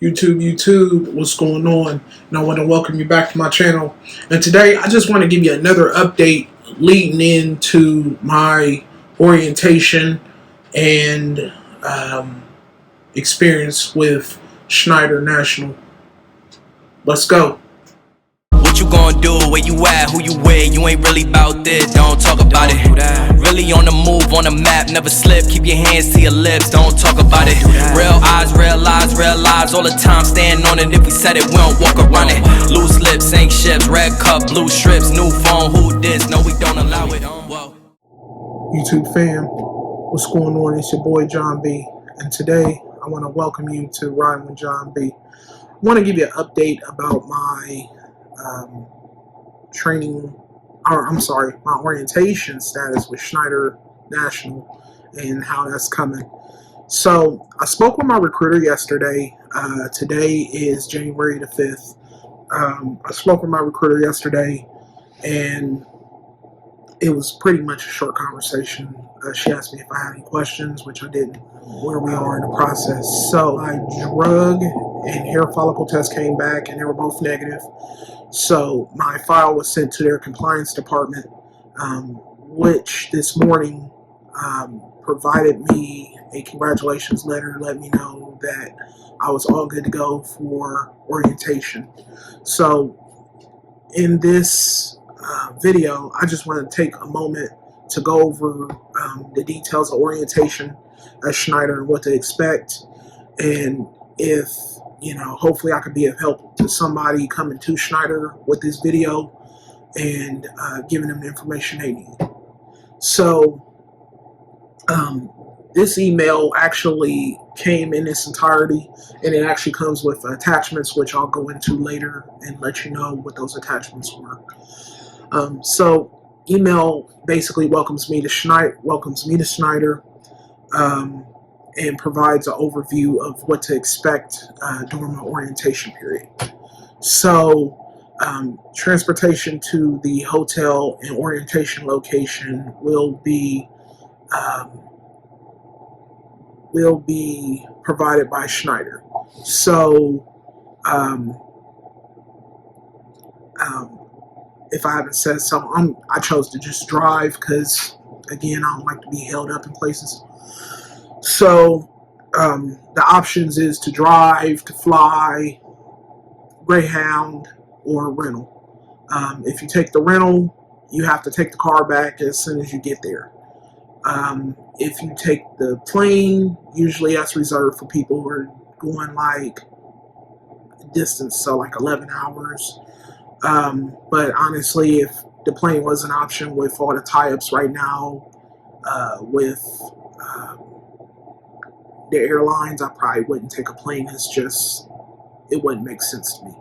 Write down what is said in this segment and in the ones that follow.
YouTube, what's going on? And I want to welcome you back to my channel. And today I just want to give you another update leading into my orientation and experience with Schneider National. Let's go. What you gonna do? Where you at? Who you with? You ain't really about this, don't talk about it. Really on the move, on the map, never slip. Keep your hands to your lips, don't talk about it. Real eyes, real lies all the time. Stand on it, if we said it, we don't walk around it. Loose lips, sink ships, red cup, blue strips, new phone, who this? No, we don't allow it. YouTube fam, what's going on? It's your boy John B. And today I want to welcome you to Ride with John B. I want to give you an update about my my orientation status with Schneider National and how that's coming. So I spoke with my recruiter yesterday. Today is January the 5th. I spoke with my recruiter yesterday, and it was pretty much a short conversation. She asked me if I had any questions, which I didn't, where we are in the process. So my drug and hair follicle test came back, and they were both negative. So my file was sent to their compliance department, which this morning provided me a congratulations letter, let me know that I was all good to go for orientation. So in this video, I just want to take a moment to go over the details of orientation at Schneider and what to expect, and if hopefully I could be of help to somebody coming to Schneider with this video and giving them the information they need. So this email actually came in its entirety, and it actually comes with attachments, which I'll go into later and let you know what those attachments were. So email basically welcomes me to Schneider, and provides an overview of what to expect during my orientation period. So transportation to the hotel and orientation location will be provided by Schneider. So if I haven't said so, I chose to just drive because, again, I don't like to be held up in places. So the options is to drive, to fly, Greyhound, or rental. If you take the rental, you have to take the car back as soon as you get there. If you take the plane, usually that's reserved for people who are going like distance, so like 11 hours. But honestly, if the plane was an option with all the tie-ups right now with the airlines, I probably wouldn't take a plane. It wouldn't make sense to me.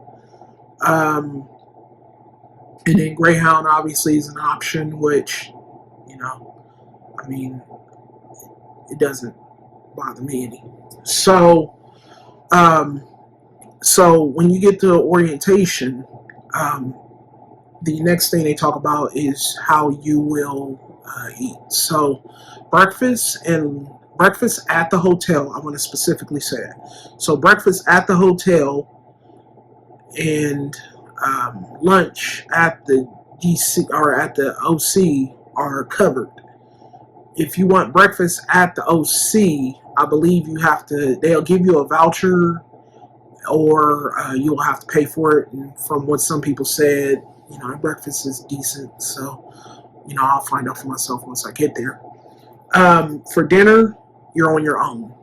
And then Greyhound obviously is an option, which, it doesn't bother me any. So, so when you get to orientation, the next thing they talk about is how you will eat. So breakfast at the hotel, I want to specifically say it. So breakfast at the hotel and lunch at the DC or at the OC are covered. If you want breakfast at the OC, I believe they'll give you a voucher, or you'll have to pay for it. And from what some people said, breakfast is decent. So, I'll find out for myself once I get there. For dinner, you're on your own.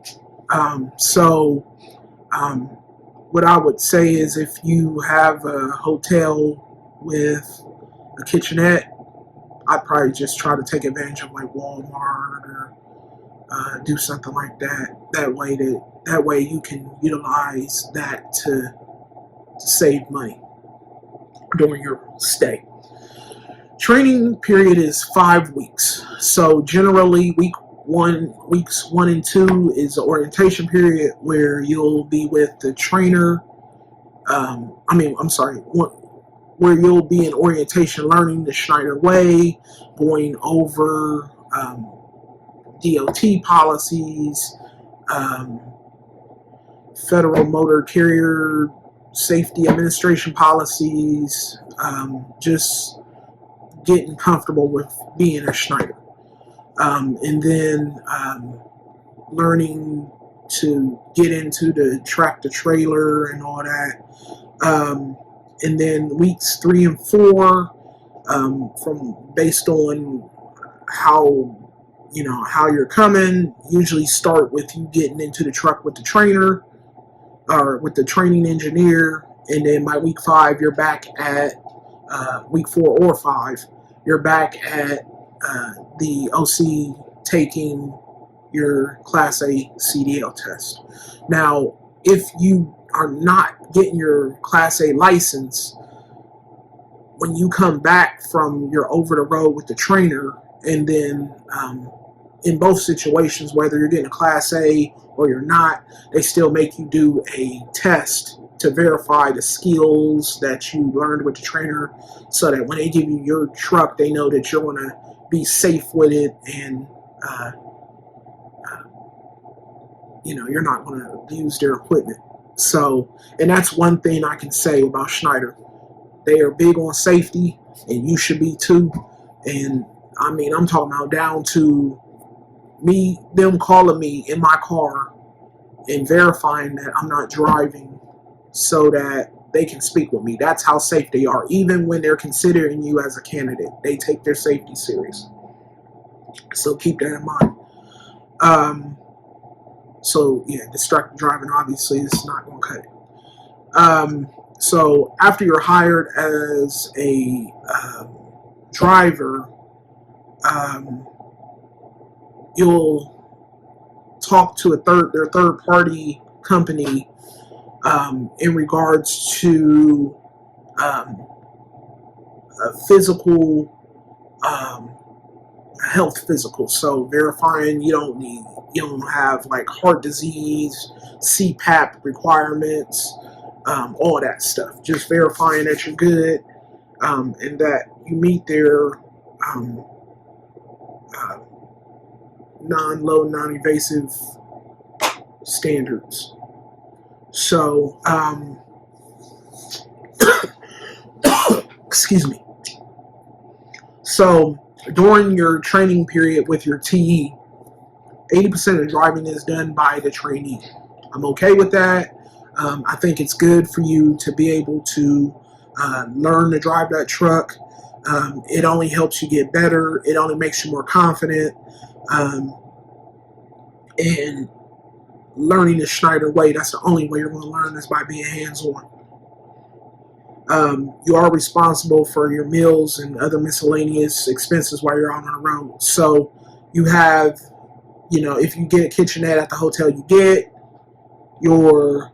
What I would say is, if you have a hotel with a kitchenette, I'd probably just try to take advantage of like Walmart or do something like that. That way you can utilize that to save money during your stay. Training period is 5 weeks. So generally weeks 1 and 2 is the orientation period, where you'll be with the trainer. Where you'll be in orientation learning the Schneider way, going over DOT policies, Federal Motor Carrier Safety Administration policies, just getting comfortable with being a Schneider. And then learning to get into the tractor trailer and all that. And then weeks 3 and 4, from based on how how you're coming, usually start with you getting into the truck with the trainer or with the training engineer, and then by week 5 you're back at week 4 or 5 you're back at the OC taking your Class A CDL test. Now, if you are not getting your Class A license, when you come back from your over the road with the trainer, and then in both situations, whether you're getting a Class A or you're not, they still make you do a test to verify the skills that you learned with the trainer, so that when they give you your truck, they know that you're going to be safe with it, and you're not going to use their equipment. So, and that's one thing I can say about Schneider. They are big on safety, and you should be too. And I mean, I'm talking about down to them calling me in my car and verifying that I'm not driving so that they can speak with me. That's how safe they are. Even when they're considering you as a candidate, they take their safety serious. So keep that in mind. So yeah, distracted driving obviously is not going to cut it. So after you're hired as a driver, you'll talk to their third party company in regards to a physical health physical. So verifying you don't have like heart disease, CPAP requirements, all that stuff. Just verifying that you're good, and that you meet their non-invasive standards. So, excuse me. So, during your training period with your TE, 80% of driving is done by the trainee. I'm okay with that. I think it's good for you to be able to learn to drive that truck. It only helps you get better. It only makes you more confident. And learning the Schneider way, that's the only way you're going to learn, is by being hands-on. You are responsible for your meals and other miscellaneous expenses while you're out on the road. So you have, if you get a kitchenette at the hotel, you get your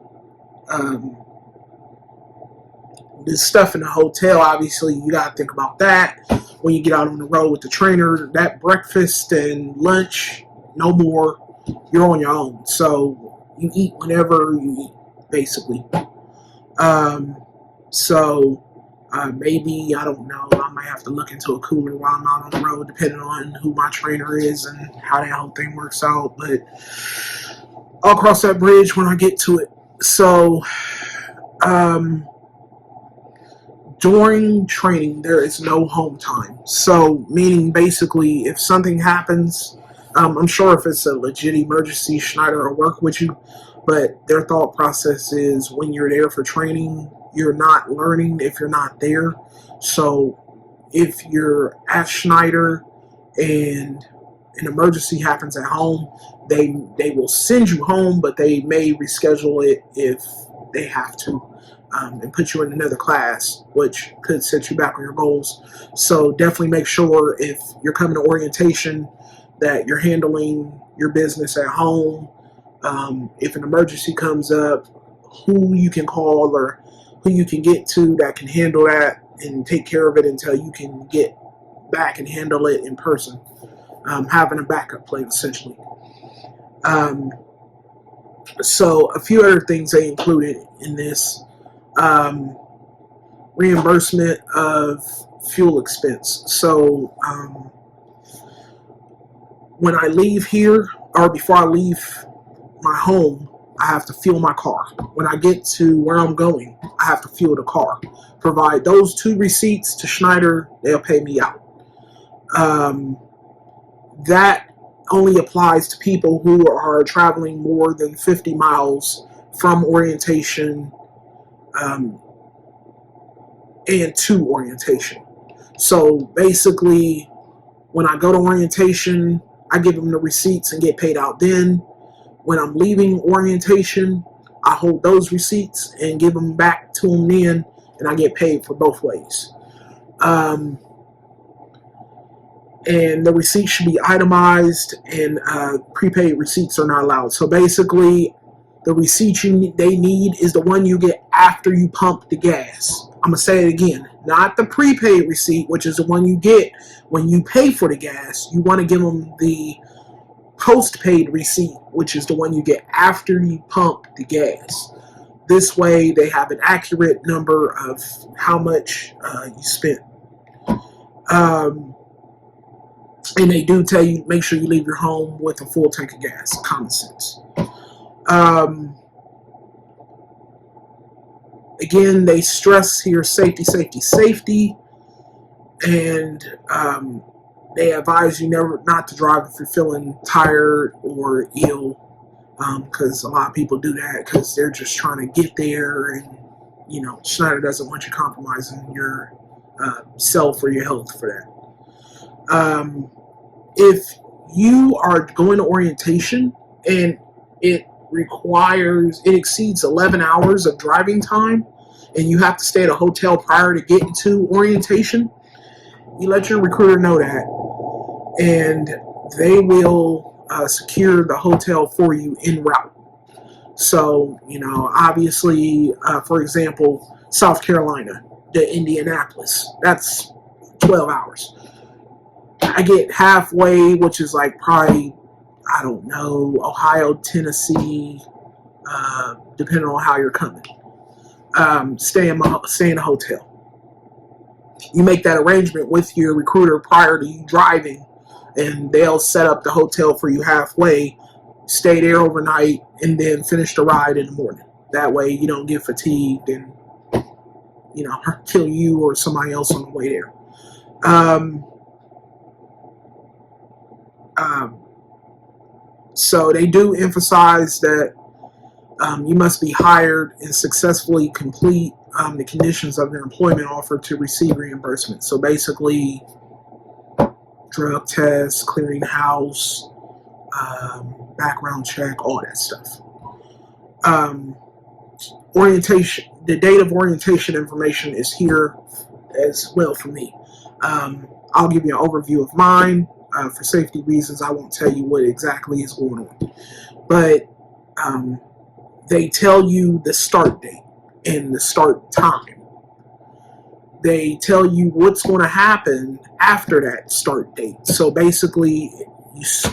the stuff in the hotel. Obviously, you got to think about that when you get out on the road with the trainer. That breakfast and lunch, no more. You're on your own. So you eat whenever you eat, basically. Maybe, I don't know, I might have to look into a cooler while I'm out on the road, depending on who my trainer is and how that whole thing works out. But I'll cross that bridge when I get to it. So, during training, there is no home time. So, meaning basically, if something happens, I'm sure if it's a legit emergency, Schneider will work with you. But their thought process is, when you're there for training, you're not learning if you're not there. So if you're at Schneider and an emergency happens at home, they will send you home, but they may reschedule it if they have to, and put you in another class, which could set you back on your goals. So definitely make sure, if you're coming to orientation, that you're handling your business at home. If an emergency comes up, who you can call or who you can get to that can handle that and take care of it until you can get back and handle it in person. Having a backup plan, essentially. So a few other things they included in this: reimbursement of fuel expense. So when I leave here, or before I leave my home, I have to fuel my car. When I get to where I'm going, I have to fuel the car. Provide those 2 receipts to Schneider, they'll pay me out. That only applies to people who are traveling more than 50 miles from orientation and to orientation. So basically, when I go to orientation, I give them the receipts and get paid out then. When I'm leaving orientation, I hold those receipts and give them back to them then, and I get paid for both ways. And the receipts should be itemized, and prepaid receipts are not allowed. So basically, the receipt they need is the one you get after you pump the gas. I'm going to say it again. Not the prepaid receipt, which is the one you get when you pay for the gas. You want to give them the postpaid receipt, which is the one you get after you pump the gas. This way, they have an accurate number of how much you spent. And they do tell you, make sure you leave your home with a full tank of gas. Common sense. Again, they stress here safety, safety, safety. And they advise you not to drive if you're feeling tired or ill. Because a lot of people do that because they're just trying to get there. And, you know, Schneider doesn't want you compromising your self or your health for that. If you are going to orientation and it exceeds 11 hours of driving time and you have to stay at a hotel prior to getting to orientation, you let your recruiter know that, and they will secure the hotel for you en route. So, you know, obviously, for example, South Carolina to Indianapolis, that's 12 hours. I get halfway, which is like probably, I don't know, Ohio, Tennessee, depending on how you're coming. Stay in a hotel. You make that arrangement with your recruiter prior to you driving, and they'll set up the hotel for you halfway, stay there overnight, and then finish the ride in the morning. That way you don't get fatigued and, you know, kill you or somebody else on the way there. So they do emphasize that you must be hired and successfully complete the conditions of your employment offer to receive reimbursement. So basically, drug tests, clearing house, background check, all that stuff. Orientation, the date of orientation information is here as well for me. I'll give you an overview of mine. For safety reasons, I won't tell you what exactly is going on. But they tell you the start date and the start time. They tell you what's going to happen after that start date. So basically,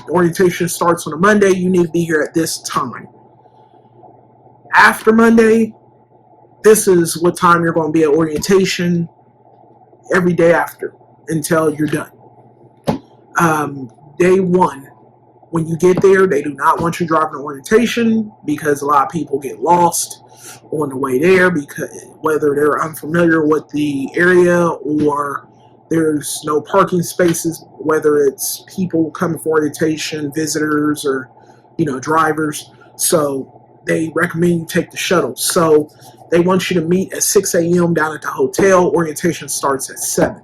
orientation starts on a Monday. You need to be here at this time. After Monday, this is what time you're going to be at orientation every day after until you're done. Day one, when you get there, they do not want you driving orientation because a lot of people get lost on the way there, because whether they're unfamiliar with the area or there's no parking spaces, whether it's people coming for orientation, visitors, or, you know, drivers. So they recommend you take the shuttle. So they want you to meet at 6 a.m. down at the hotel. Orientation starts at 7.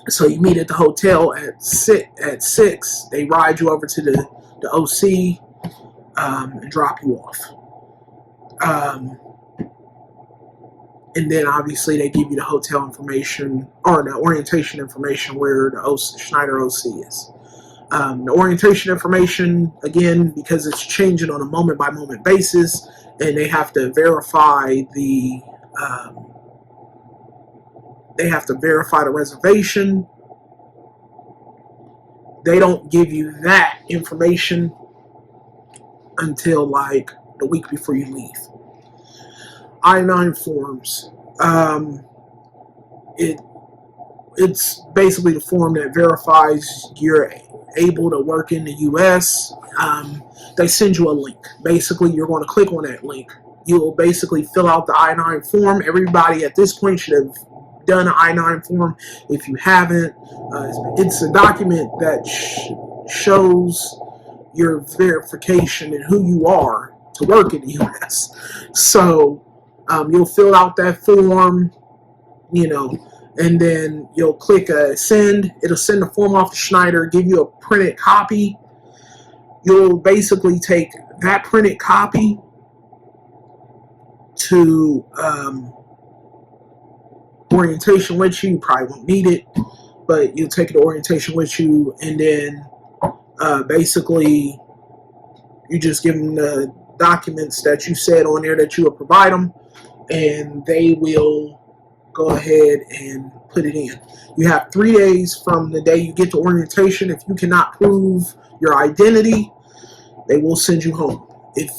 So you meet at the hotel at 6. They ride you over to the OC and drop you off. And then obviously they give you the hotel information or the orientation information where the Schneider OC is. The orientation information, again, because it's changing on a moment-by-moment basis, and they have to verify the reservation. They don't give you that information until like the week before you leave. I-9 forms. It's basically the form that verifies your able to work in the U.S., they send you a link. Basically, you're going to click on that link. You'll basically fill out the I-9 form. Everybody at this point should have done an I-9 form. If you haven't, it's a document that shows your verification and who you are to work in the U.S. So you'll fill out that form, and then you'll click send. It'll send the form off to Schneider, give you a printed copy. You'll basically take that printed copy to orientation with you. You probably won't need it, but you'll take it to orientation with you, and then basically you just give them the documents that you said on there that you will provide them, and they will go ahead and put it in. You have 3 days from the day you get to orientation. If you cannot prove your identity, they will send you home. If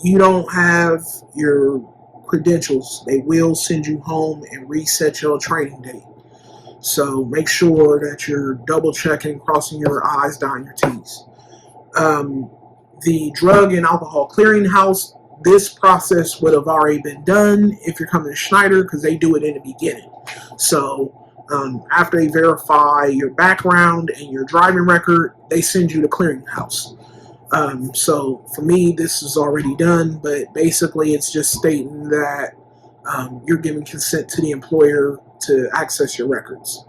you don't have your credentials, they will send you home and reset your training date. So make sure that you're double checking, crossing your I's, dotting your T's. The drug and alcohol clearinghouse, this process would have already been done if you're coming to Schneider, because they do it in the beginning. So after they verify your background and your driving record, they send you to clearinghouse. So for me, this is already done, but basically it's just stating that you're giving consent to the employer to access your records.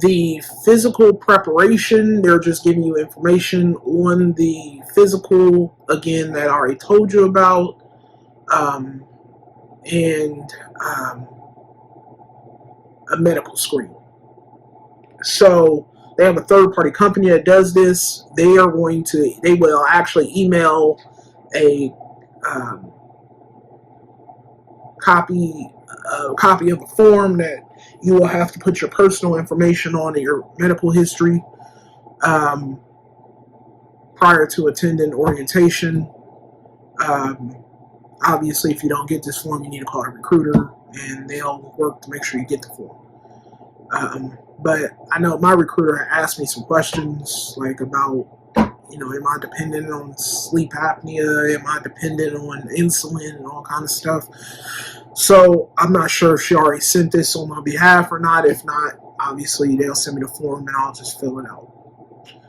The physical preparation, they're just giving you information on the physical, again, that I already told you about, and a medical screen. So they have a third-party company that does this. They will actually email a copy of a form that you will have to put your personal information on and your medical history prior to attending orientation. Obviously, if you don't get this form, you need to call a recruiter, and they'll work to make sure you get the form. But I know my recruiter asked me some questions, like about, am I dependent on sleep apnea? Am I dependent on insulin and all kind of stuff? So I'm not sure if she already sent this on my behalf or not. If not, obviously they'll send me the form and I'll just fill it out.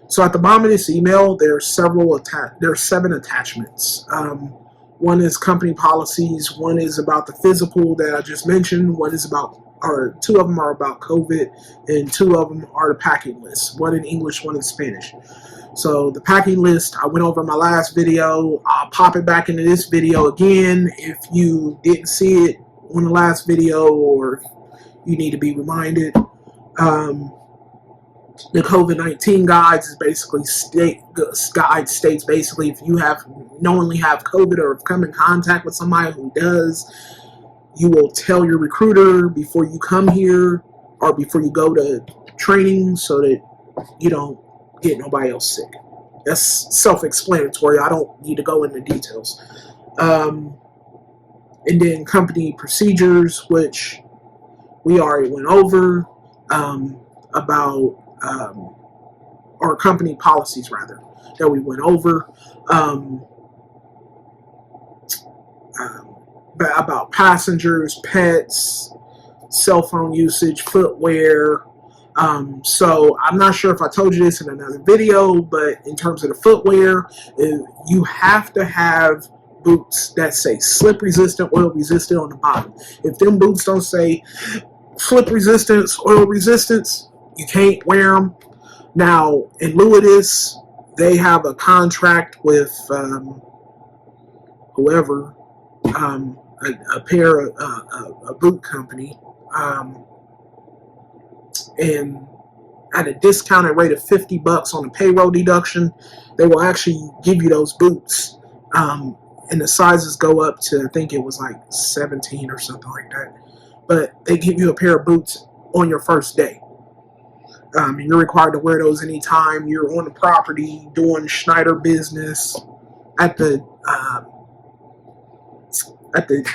So at the bottom of this email, there's 7 attachments. One is company policies. One is about the physical that I just mentioned. One is about, or 2 of them are about COVID, and 2 of them are the packing list. One in English, one in Spanish. So the packing list, I went over in my last video. I'll pop it back into this video again if you didn't see it on the last video, or you need to be reminded. The COVID-19 guides is basically states basically if you knowingly have COVID or have come in contact with somebody who does, you will tell your recruiter before you come here or before you go to training so that you don't get nobody else sick. That's self-explanatory. I don't need to go into details. And then company procedures, which we already went over, about or company policies rather, that we went over, about passengers, pets, cell phone usage, footwear. So I'm not sure if I told you this in another video, but in terms of the footwear, you have to have boots that say slip resistant, oil resistant on the bottom. If them boots don't say slip resistance, oil resistance, you can't wear them. Now, in lieu of this, they have a contract with whoever, a boot company, and at a discounted rate of $50 on the payroll deduction, they will actually give you those boots. And the sizes go up to, I think it was like 17 or something like that. But they give you a pair of boots on your first day. And you're required to wear those anytime you're on the property doing Schneider business at the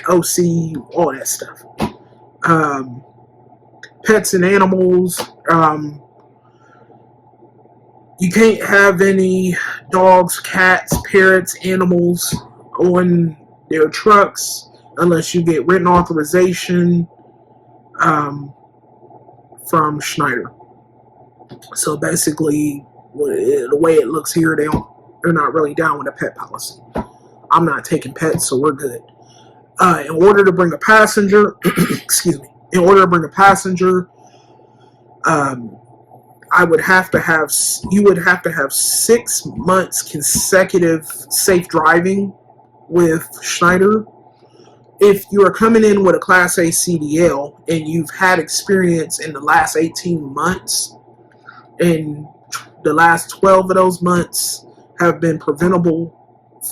OC, all that stuff. pets and animals. You can't have any dogs, cats, parrots, animals on their trucks unless you get written authorization from Schneider. So basically, the way it looks here, they're not really down with a pet policy. I'm not taking pets, so we're good. In order to bring a passenger, excuse me, in order to bring a passenger, you would have to have 6 months consecutive safe driving with Schneider. If you are coming in with a Class A CDL and you've had experience in the last 18 months, and the last 12 of those months have been preventable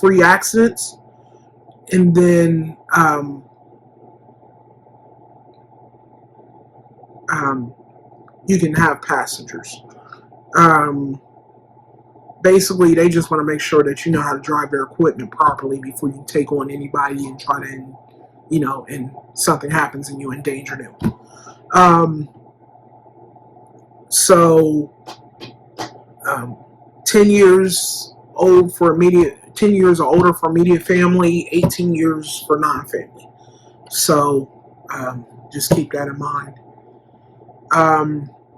free accidents, and then you can have passengers. Basically, they just want to make sure that you know how to drive their equipment properly before you take on anybody and try to, and something happens and you endanger them. 10 years old for immediate, 10 years or older for immediate family, 18 years for non-family. So just keep that in mind.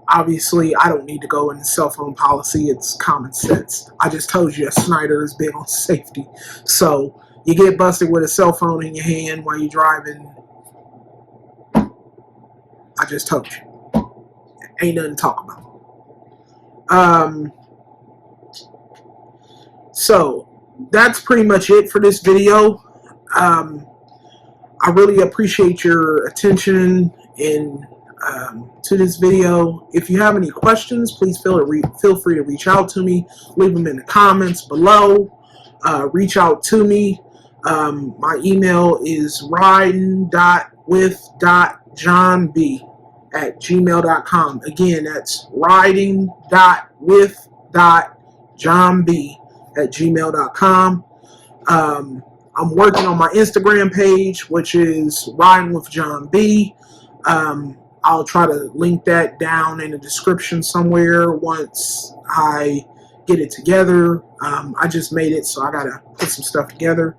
Obviously, I don't need to go into cell phone policy. It's common sense. I just told you that Schneider is big on safety. So you get busted with a cell phone in your hand while you're driving. I just told you. Ain't nothing to talk about. So that's pretty much it for this video. I really appreciate your attention to this video. If you have any questions, please feel free to reach out to me. Leave them in the comments below. Reach out to me. My email is riding.with.johnb@gmail.com. Again, that's riding.with.johnb@gmail.com. I'm working on my Instagram page, which is Riding with John B. I'll try to link that down in the description somewhere once I get it together. I just made it, so I gotta put some stuff together.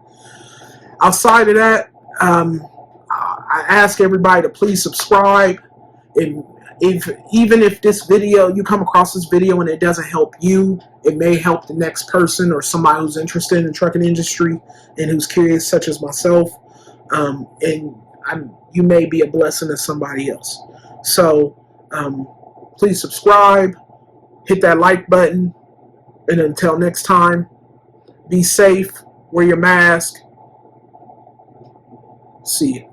Outside of that, I ask everybody to please subscribe. And even if this video, you come across this video and it doesn't help you, it may help the next person or somebody who's interested in the trucking industry and who's curious, such as myself. You may be a blessing to somebody else. So please subscribe, hit that like button, and until next time, be safe, wear your mask. See you.